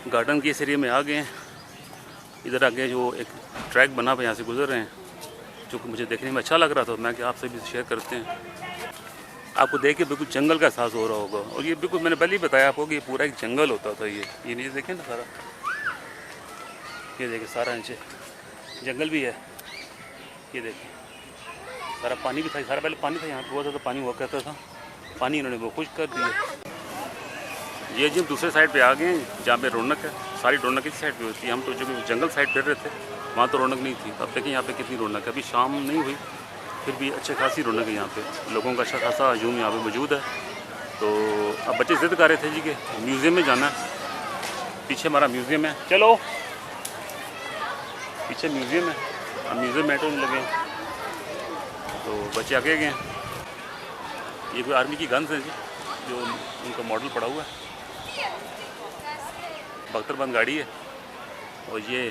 Garden के इस area में आ गए हैं। इधर आगे जो एक ट्रैक बना हुआ यहाँ से गुजर रहे हैं, जो कि मुझे देखने में अच्छा लग रहा था। मैं कि आपसे भी शेयर करते हैं। आपको देख के बिल्कुल जंगल का एहसास हो रहा होगा। और ये बिल्कुल मैंने पहले ही बताया आपको कि ये पूरा एक जंगल होता था। ये नीचे देखें ना सारा, ये देखिए सारा नीचे जंगल भी है। ये देखिए सारा पानी भी था, सारा पहले पानी था यहाँ पे, बहुत ज़्यादा पानी हुआ करता था। पानी इन्होंने वो खुश कर दिया। ये जी हम दूसरे साइड पे आ गए हैं जहाँ पे रौनक है। सारी रौनक इस साइड पे होती है। हम तो जो जंगल साइड फिर रहे थे वहाँ तो रौनक नहीं थी। अब देखें यहाँ पे कितनी रौनक है। अभी शाम नहीं हुई फिर भी अच्छे खासी रौनक है यहाँ पे। लोगों का अच्छा खासा हजूम यहाँ पे मौजूद है। तो अब बच्चे ज़िद कर रहे थे जी कि म्यूज़ियम में जाना है। पीछे हमारा म्यूज़ियम है, चलो पीछे म्यूज़ियम है। अब म्यूज़ियम में में लगे हैं तो बच्चे आगे गए हैं। ये कोई आर्मी की गन्स हैं जी, जो उनका मॉडल पड़ा हुआ है। बख्तरबंद गाड़ी है और ये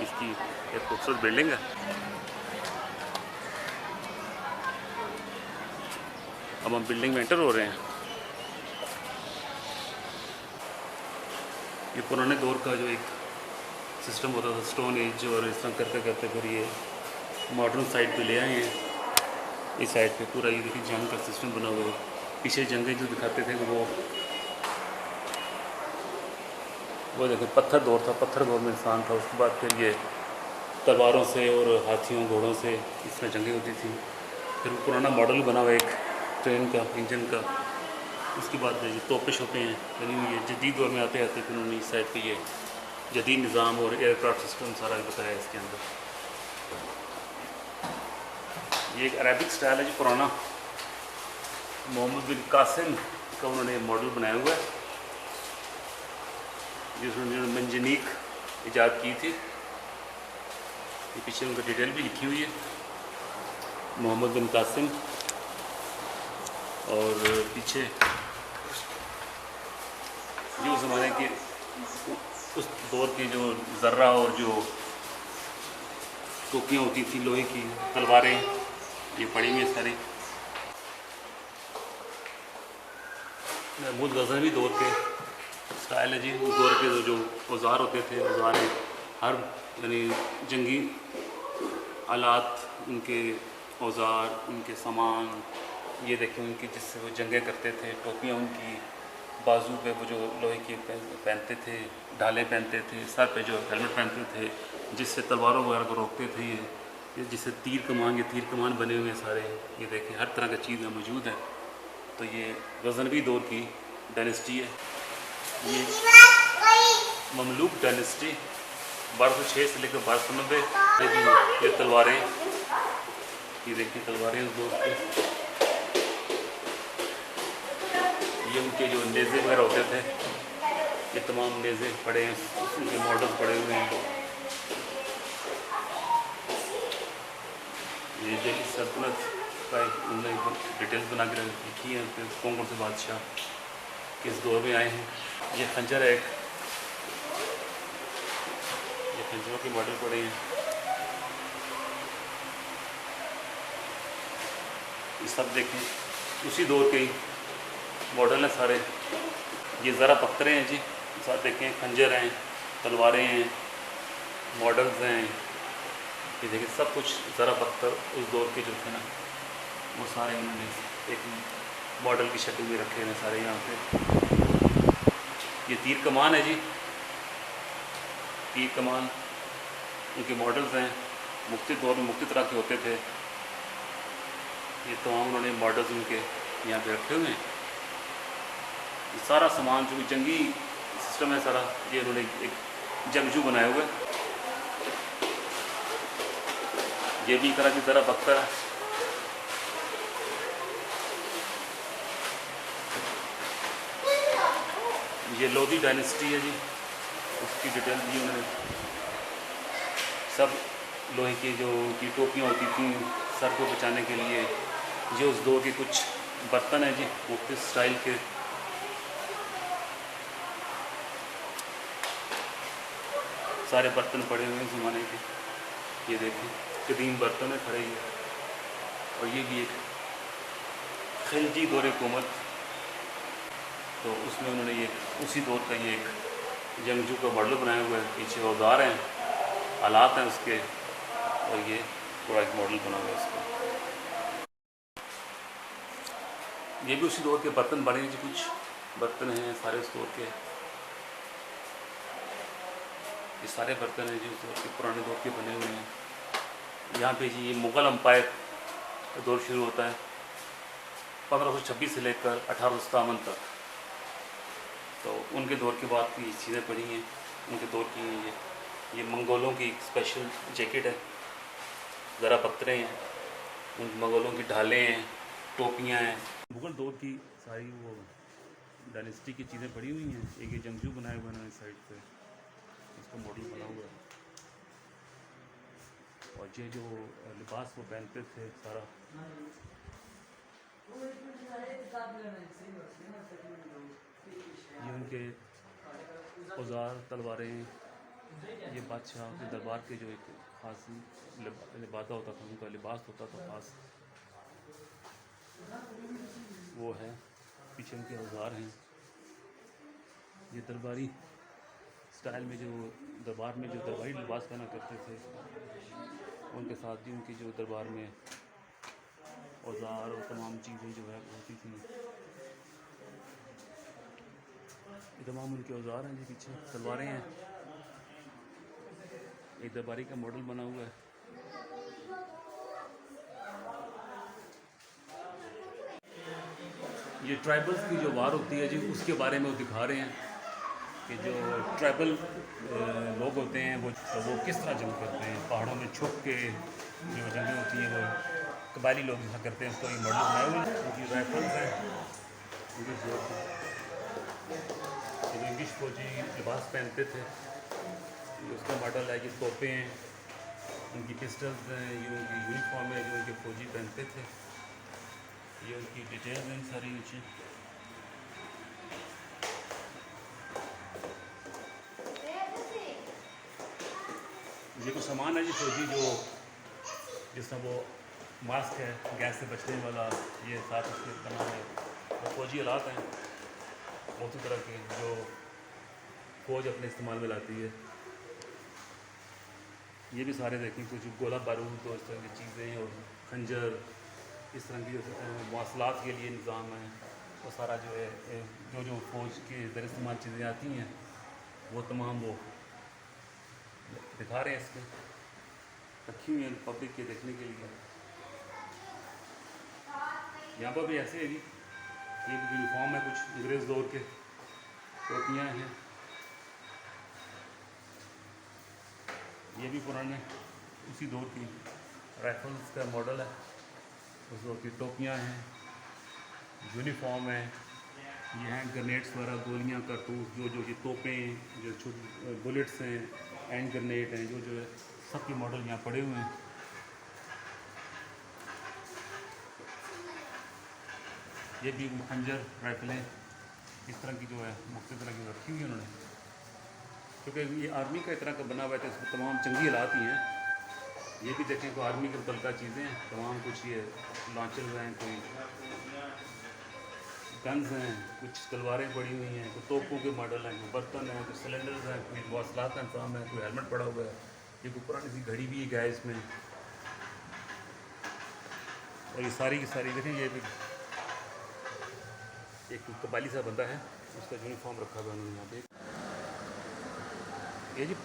इसकी एक खूबसूरत बिल्डिंग है। अब हम बिल्डिंग में एंटर हो रहे हैं। ये पुराने दौर का जो एक सिस्टम होता था, स्टोन एज, और इस तरह करते करते फिर ये मॉडर्न साइड पे ले आए हैं। इस साइड पे पूरा ये देखिए जंग का सिस्टम बना हुआ है। पीछे जंगें जो दिखाते थे वो देखिए पत्थर दौर था। पत्थर दौर में इंसान था। उसके बाद फिर ये तलवारों से और हाथियों घोड़ों से इसमें जंगें होती थी। फिर वो पुराना मॉडल बना हुआ एक ट्रेन का, इंजन का। उसके बाद ये तोपें शोपें हैं बनी हुई है। जदीद दौर में आते आते फिर उन्होंने इस साइड पे ये जदीद निज़ाम और एयरक्राफ्ट सिस्टम सारा बताया इसके अंदर। ये एक अरेबिक स्टाइल है जो पुराना, मोहम्मद बिन कासिम का उन्होंने मॉडल बनाया हुआ है, जिसमें मंजनीक ईजाद की थी। ये पीछे उनका डिटेल भी लिखी हुई है, मोहम्मद बिन कासिम। और पीछे जो ज़माने के उस दौर की जो ज़र्रा और जो टोपियाँ होती थी लोहे की, तलवारें, ये पड़ी हुई है सारी। महमूद गज़नवी दौर के स्टाइल है जी। उस दौर के जो औज़ार होते थे, औज़ार हर यानी जंगी आलात, उनके औज़ार, उनके सामान, ये देखें उनकी जिससे वो जंगें करते थे। टोपियाँ उनकी, बाजू पे वो जो लोहे की पहनते थे, ढाले पहनते थे, सर पे जो हेलमेट पहनते थे जिससे तलवारों वगैरह को रोकते थे। ये जिससे तीर कमान बने हुए हैं सारे। ये देखें हर तरह का चीज़ यहाँ मौजूद है। तो ये गज़नवी दौर की डायनेस्टी है। ये ममलूक डायनेस्टी 1206 से लेकर 1290। ये तलवारें, ये देखिए तलवारें उस दौर की। ये उनके जो नेज़े वगैरह होते थे, ये तमाम नेज़े पड़े हैं, उनके मॉडल्स पड़े हुए हैं। ये दिल्ली सल्तनत का उन्होंने डिटेल्स बना के लिखी है कि कौन कौन से बादशाह किस दौर में आए हैं। ये खंजर है एक, ये खंजरों के मॉडल पड़े हैं। ये सब देखें उसी दौर के मॉडल हैं सारे। ये ज़रा पत्थरें हैं जी, साथ देखें खंजर हैं, तलवारें हैं, मॉडल्स हैं। ये देखिए सब कुछ ज़रा पत्थर उस दौर के जो थे ना, वो सारे इन्होंने एक मॉडल की शक्ल में रखे हैं सारे यहाँ पे। ये तीर कमान है जी, तीर कमान उनके मॉडल्स हैं। मुख्तलिफ दौर में मुख्तलिफ तरह के होते थे। ये तमाम उन्होंने मॉडल्स उनके यहाँ पे रखे हुए हैं। ये सारा सामान जो जंगी सिस्टम है सारा, ये उन्होंने एक जंगजू बनाया हुआ है। ये भी तरह की तरह पत्थर है। ये लोधी डायनेस्टी है जी, उसकी डिटेल दी उन्होंने। सब लोहे की जो उनकी टोपियाँ होती थी सर को बचाने के लिए। ये उस दौर के कुछ बर्तन हैं जी, मुख्तलिफ स्टाइल के। सारे बर्तन पड़े हुए हैं ज़माने के। ये देखें कदीम बर्तन है खड़े हुए। और ये भी एक खिलजी दौर हुकूमत, तो उसमें उन्होंने ये उसी दौर का ये एक जंगजू का मॉडल बनाया हुआ है, पीछे औजार हैं, आलात हैं उसके, और ये पूरा एक मॉडल बना हुआ है इसका। ये भी उसी दौर के बर्तन बने हैं जी, कुछ बर्तन हैं सारे उस दौर के। ये सारे बर्तन हैं जी उस दौर के, पुराने दौर के बने हुए हैं। यहाँ पे जी ये मुग़ल अम्पायर का दौर शुरू होता है 1526 से लेकर 1857 तक। तो उनके दौर के बाद की चीज़ें पड़ी हैं, उनके दौर की ये मंगोलों की स्पेशल जैकेट है, ज़रा बख्तरे हैं, उन मंगोलों की ढालें हैं, टोपियाँ हैं। मुग़ल दौर की सारी वो डायनेस्टी की चीज़ें पड़ी हुई हैं। एक ये जंगजू बनाए हुए हैं इस साइड पे, इसका मॉडल बना हुआ है। और ये जो लिबास वो पहनते थे सारा, ये उनके औजार, तलवारें, ये बादशाह के दरबार के जो एक ख़ास लिबासा होता था, उनका लिबास होता था ख़ास, वो है। पीछे उनके औजार हैं। ये दरबारी स्टाइल में जो दरबार में जो दरबारी लिबास पहना करते थे, उनके साथ ही उनकी जो दरबार में औजार और तमाम चीज़ें जो है होती थी। ये तमाम उनके औजार हैं जी, पीछे तलवारें हैं। एक दरबारी का मॉडल बना हुआ है। ये ट्राइबल्स की जो वार होती है जी, उसके बारे में वो दिखा रहे हैं कि जो ट्राइबल लोग होते हैं वो किस तरह जंग करते हैं। पहाड़ों में छुप के जो जंगें होती हैं वो कबायली लोग यहाँ करते हैं। उसका ये मॉडल बनाए हुए हैं। उनकी राइफल्स हैं, जो इंग्लिश फौजी लिबास पहनते थे, ये उसका मॉडल है। ये तोपें हैं, उनकी पिस्टल्स हैं, ये उनकी यूनिफॉर्म है जो उनके फौजी पहनते थे। ये उनकी डिटेल्स हैं सारी नीचे। ये कुछ सामान है जी फौजी, जो जिस तरह वो मास्क है गैस से बचने वाला, ये साथ उसके बना है। वो फौजी आलात हैं बहुत सी तरह के जो फौज अपने इस्तेमाल में लाती है। ये भी सारे देखें, कुछ गोला बारूद और इस तरह की चीज़ें और खंजर, इस तरह की जो मवासलात के लिए निज़ाम है, वो सारा जो है जो फ़ौज के ज़र इस्तेमाल चीज़ें आती हैं वो तमाम वो दिखा रहे हैं, इसमें रखी हुई हैं पब्लिक के देखने के लिए। यहाँ पर भी ऐसे है जी, ये भी यूनिफॉर्म है, कुछ अंग्रेज़ दौर के, टोपियाँ हैं। ये भी पुराने उसी दौर की राइफल्स का मॉडल है, उस दौर की टोपियाँ हैं, यूनिफॉर्म है। ये हैं ग्रेनेड्स वगैरह, गोलियाँ, कारतूस, जो ये तोपें, जो छोटी बुलेट्स हैं, हैंड ग्रेनेड हैं, जो है सब के मॉडल यहाँ पड़े हुए हैं। ये भी खंजर, राइफलें, इस तरह की जो है मुख्तलिफ तरह की रखी हुई है उन्होंने, क्योंकि ये आर्मी का तरह का बना हुआ है तो इसमें तमाम जंगी हालात ही हैं। ये भी देखें तो आर्मी के मुतल्लिक़ा चीज़ें हैं तमाम, कुछ ये लॉन्चर हैं, कोई गन्स हैं, कुछ तलवारें पड़ी हुई हैं, कोई तोपों के मॉडल हैं, कोई बर्तन हैं, कोई सिलेंडर्स हैं, कोई मवासलात का इंतजाम है, कोई हेलमेट पड़ा हुआ है। ये कोई पुरानी सी घड़ी भी है इसमें। और ये सारी की सारी देखें, ये भी एक कबायली सा बंदा है, उसका यूनिफॉर्म रखा हुआ है उन्होंने यहाँ पे। ये जी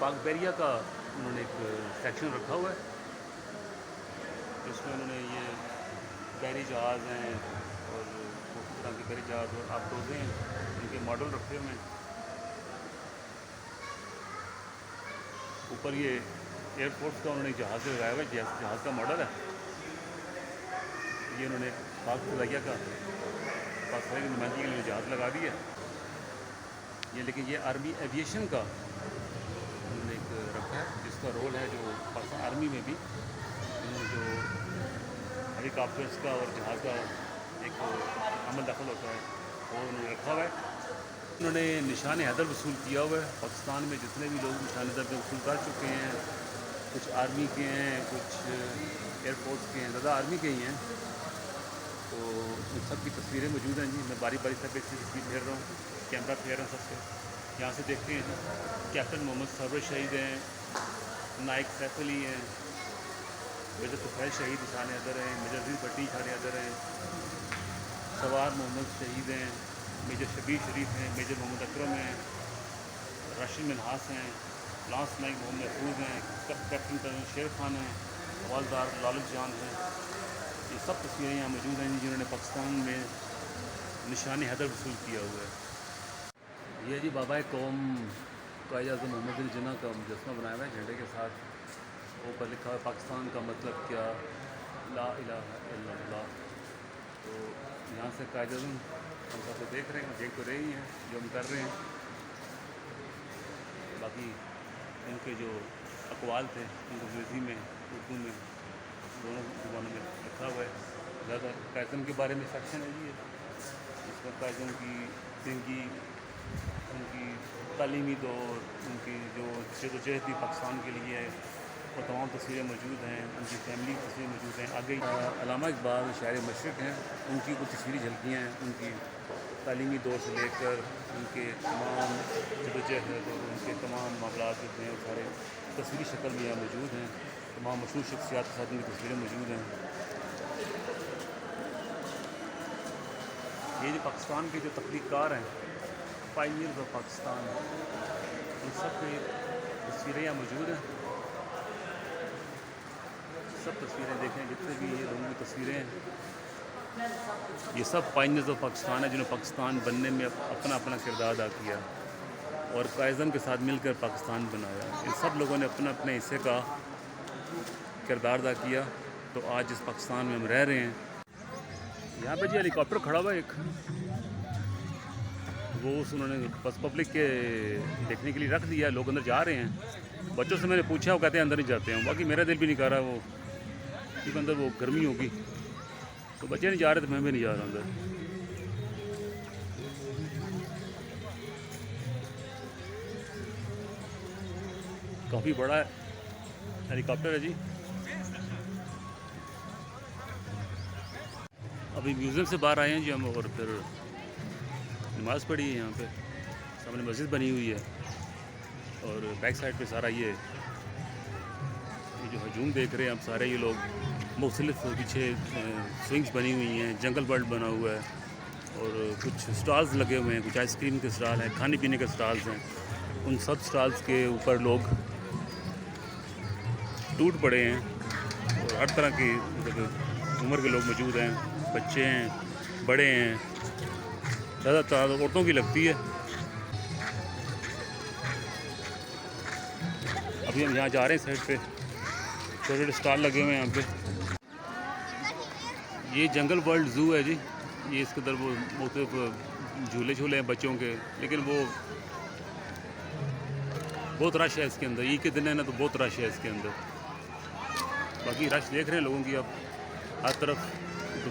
पाक बैरिया का उन्होंने एक सेक्शन रखा हुआ है, जिसमें उन्होंने ये बैरी जहाज़ हैं और उस तरह के बैरी जहाज़ और आबदोज़ें हैं, इनके मॉडल रखे हुए हैं। ऊपर ये एयरफोर्स का उन्होंने जहाज़ लगाया हुआ है, जहाज़ का मॉडल है ये। उन्होंने पाक बैरिया का पाकिस्तान की नुमाइंदगी के लिए जहाज़ लगा दिया ये। लेकिन ये आर्मी एविएशन का उन्होंने एक रखा है, जिसका रोल है जो पाकिस्तान आर्मी में भी उन्होंने जो हेलीकॉप्टर्स का और जहाज़ का एक अमल दखल होता है वो उन्होंने रखा हुआ है। उन्होंने निशान हैदर वसूल किया हुआ है। पाकिस्तान में जितने भी लोग निशान हैदर पे वसूल कर चुके हैं, कुछ आर्मी के हैं, कुछ एयरफोर्स के हैं, ज़्यादा आर्मी के ही हैं। तो उन सब की तस्वीरें मौजूद हैं जी। मैं बारी बारी सब एक तस्वीर फेर रहा हूँ, कैमरा फेर रहा हूँ सबसे। यहाँ से देखते हैं जी कैप्टन मोहम्मद सरवर शहीद हैं, नाइक सैफ अली हैं, मेजर तुफैल शहीद इशान अदर हैं, मेजर अजीज़ भट्टी इशान अदर हैं, सवार मोहम्मद शहीद हैं, मेजर शबीर शरीफ हैं, मेजर मोहम्मद अकरम हैं, राशिद मिनहास हैं, लांस नाइक मोहम्मद महफूज हैं, कैप्टन कर्नल शेर खान हैं, हवालदार लालच जान हैं। ये सब तस्वीरें यहाँ मौजूद हैं जिन्होंने पाकिस्तान में निशान हैदर वसूल किया हुआ है। ये जी बाबा कौम कायद आज़म मोहम्मद अली जिन्ना का मुजस्मा बनाया हुआ है झंडे के साथ। ऊपर लिखा है पाकिस्तान का मतलब क्या, ला इलाहा इल्लल्लाह। तो यहाँ से कायद आज़म हम सबको देख रहे हैं, देख तो रहे ही हैं जो हम कर रहे हैं। बाकी इनके जो अकवाल थे उनको अंग्रेज़ी में उर्दू में दोनों ज़ुबानों में लिखा हुआ है। ज़्यादा कायद आज़म के बारे में सेक्शन है जी इसमें कायद आज़म की ज़िंदगी, उनकी तालीमी दौर, उनकी जो जदोजहद थी पाकिस्तान के लिए, और तमाम तस्वीरें मौजूद हैं। उनकी फैमिली की तस्वीरें मौजूद हैं। आगे अल्लामा इकबाल शायर मशरिक़ हैं, उनकी कुछ तस्वीरी झलकियाँ हैं उनकी तालीमी दौर से लेकर उनके तमाम जदोजहद और उनके तमाम मामलात जो हैं वो सारे तस्वीरी शक्ल में यहाँ मौजूद हैं। तमाम मशहूर शख्सियात के साथ उनकी तस्वीरें मौजूद हैं। ये जो पाकिस्तान के जो तख्लीक़कार हैं, पायनियर्स ऑफ पाकिस्तान, उन सब की तस्वीरें यहाँ मौजूद हैं। सब तस्वीरें देखें, जितने भी ये लोगों की तस्वीरें हैं, ये सब पायनियर्स ऑफ पाकिस्तान है जिन्होंने पाकिस्तान बनने में अपना अपना किरदार अदा किया और कायज़म के साथ मिलकर पाकिस्तान बनाया। इन सब लोगों ने अपने अपने हिस्से का किरदार अदा किया। तो आज इस पाकिस्तान में हम रह रहे हैं। यहाँ पे जी हेलीकॉप्टर खड़ा हुआ है एक, वो उन्होंने बस पब्लिक के देखने के लिए रख दिया है। लोग अंदर जा रहे हैं। बच्चों से मैंने पूछा, वो कहते हैं अंदर ही जाते हैं। बाकी मेरा दिल भी नहीं कर रहा, वो क्योंकि अंदर वो गर्मी होगी, तो बच्चे नहीं जा रहे, तो मैं भी नहीं जा रहा अंदर। काफ़ी बड़ा हेलीकॉप्टर है जी। अभी म्यूज़ियम से बाहर आए हैं जी हम, और फिर नमाज़ पढ़ी है। यहाँ पे सामने मस्जिद बनी हुई है और बैक साइड पे सारा ये जो हजूम देख रहे हैं आप सारे ये लोग, मुख्तलिफ पीछे स्विंग्स बनी हुई हैं, जंगल वर्ल्ड बना हुआ है और कुछ स्टॉल्स लगे हुए हैं, कुछ आइसक्रीम के स्टॉल हैं, खाने पीने के स्टॉल्स हैं। उन सब स्टॉल्स के ऊपर लोग टूट पड़े हैं और हर तरह की उम्र के लोग मौजूद हैं, बच्चे हैं, बड़े हैं, ज़्यादातर औरतों की लगती है। अभी हम यहाँ जा रहे हैं साइड पे, छोटे छोटे स्टॉल लगे हुए हैं यहाँ पे। ये जंगल वर्ल्ड ज़ू है जी। ये इसके अंदर वो मुख्तलिफ झूले झूले हैं बच्चों के, लेकिन वो बहुत रश है इसके अंदर। ईद के दिन है ना, तो बहुत रश है इसके अंदर। बाकी रश देख रहे हैं लोगों की, अब हर तरफ तो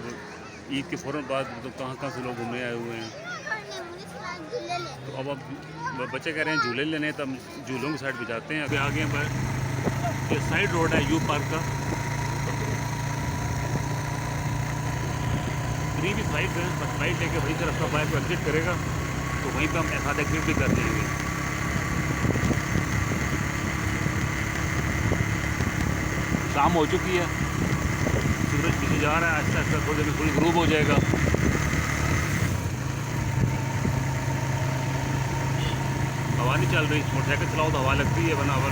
ईद के फ़ौरन बाद तो कहाँ कहाँ से लोग घूमने आए हुए हैं। तो अब बच्चे कह रहे हैं झूले लेने, तब झूलों की साइड पे जाते हैं। अभी आगे ये साइड रोड है यू पार्क का, थ्री भी साइड है, बस साइड लेके वहीं से रास्ता बाइक को एग्जिट करेगा तो वहीं पर हम ऐसा एग्जिट भी कर देंगे। शाम हो चुकी है, सूरज पीछे जा रहा है, आहिस्ता आहिस्ता थोड़ी देर में फुल ग्रूब हो जाएगा। हवा नहीं चल रही, मोटरसाइकिल चलाओ तो हवा लगती है, वरना हवा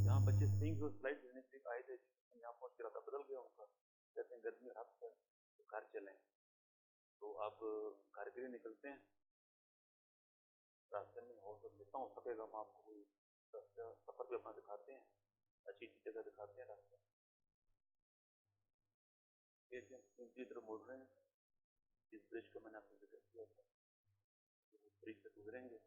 यहाँ बच्चे स्विंग्स और स्लाइड लेने के लिए आए थे। यहाँ पहुँच के रास्ता बदल गया उनका, कहते हैं गर्मी हद है तो घर चलें। तो अब घर के लिए निकलते हैं। रास्ते में हो तो जितना हो सकेगा हम आपको कोई सफ़र भी अपना दिखाते हैं, अच्छी अच्छी जगह दिखाते हैं रास्ते। ये दूसरी तरफ मुड़ रहे हैं, जिस ब्रिज का मैंने आपको जिक्र किया था, उस ब्रिज से गुजरेंगे।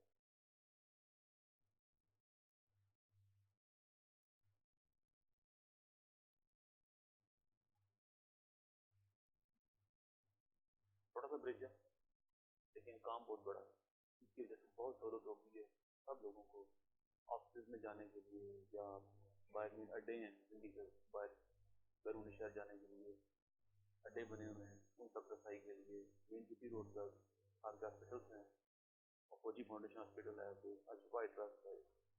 छोटा सा ब्रिज है लेकिन काम बहुत बड़ा है। इसकी वजह से बहुत सहूलत होती है सब लोगों को, ऑफिस में जाने के लिए या बाहर में अड्डे हैं दिल्ली के बाहर बैरून शहर जाने के लिए, अड्डे बने हुए हैं, उन तक रसाई के लिए मेन जीटी रोड तक आपके हॉस्पिटल्स हैं, फौजी फाउंडेशन हॉस्पिटल है यहाँ पे, अशोका ट्रस्ट है,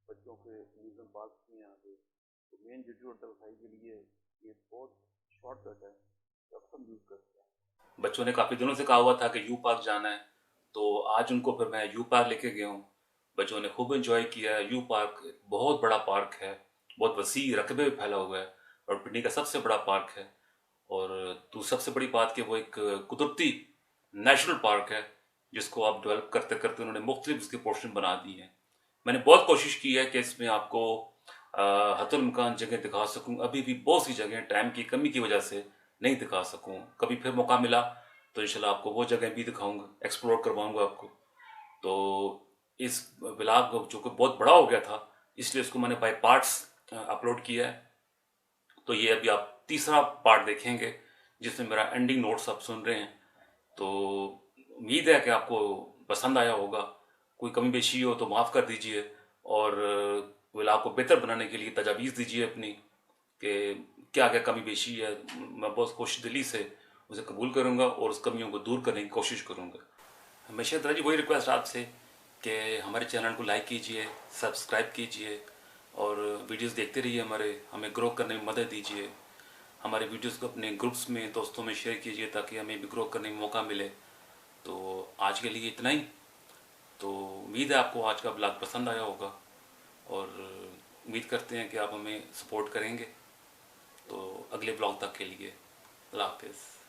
बच्चों के म्यूजियम पार्क भी हैं यहाँ पे। तो मेन जीटी रोड तक रसाई के लिए ये बहुत शॉर्टकट है जो अक्सर यूज़ करते हैं। बच्चों ने काफ़ी दिनों से कहा हुआ था कि यू पार्क जाना है, तो आज उनको फिर मैं यू पार्क लेके गया हूँ। बच्चों ने खूब एंजॉय किया है। यू पार्क एक बहुत बड़ा पार्क है, बहुत वसी रकबे में फैला हुआ है और पिंडी का सबसे बड़ा पार्क है। और तो सबसे बड़ी बात कि वो एक कुदरती नेचुरल पार्क है जिसको आप डेवलप करते करते उन्होंने मुख्तलिफ उसके पोर्शन बना दी हैं। मैंने बहुत कोशिश की है कि इसमें आपको हतुल जगह दिखा सकूं। अभी भी बहुत सी जगह टाइम की कमी की वजह से नहीं दिखा सकूं। कभी फिर मौका मिला तो इंशाल्लाह आपको वो जगह भी दिखाऊंगा, एक्सप्लोर करवाऊंगा आपको। तो इस ब्लॉग जो कि बहुत बड़ा हो गया था इसलिए उसको मैंने बाय पार्ट्स अपलोड किया है। तो ये अभी आप तीसरा पार्ट देखेंगे जिसमें मेरा एंडिंग नोट्स आप सुन रहे हैं। तो उम्मीद है कि आपको पसंद आया होगा। कोई कमी पेशी हो तो माफ़ कर दीजिए और व्लॉग को बेहतर बनाने के लिए तजावीज़ दीजिए अपनी कि क्या क्या कमी पेशी है। मैं बहुत कोशिश दिली से उसे कबूल करूँगा और उस कमियों को दूर करने की कोशिश करूँगा। हमेशा तरह जी वही रिक्वेस्ट आपसे कि हमारे चैनल को लाइक कीजिए, सब्सक्राइब कीजिए और वीडियोस देखते रहिए, हमें ग्रो करने में मदद दीजिए। हमारे वीडियोस को अपने ग्रुप्स में, दोस्तों में शेयर कीजिए ताकि हमें भी ग्रो करने में मौका मिले। तो आज के लिए इतना ही। तो उम्मीद है आपको आज का ब्लॉग पसंद आया होगा और उम्मीद करते हैं कि आप हमें सपोर्ट करेंगे। तो अगले ब्लॉग तक के लिए अल्लाह हाफिज़।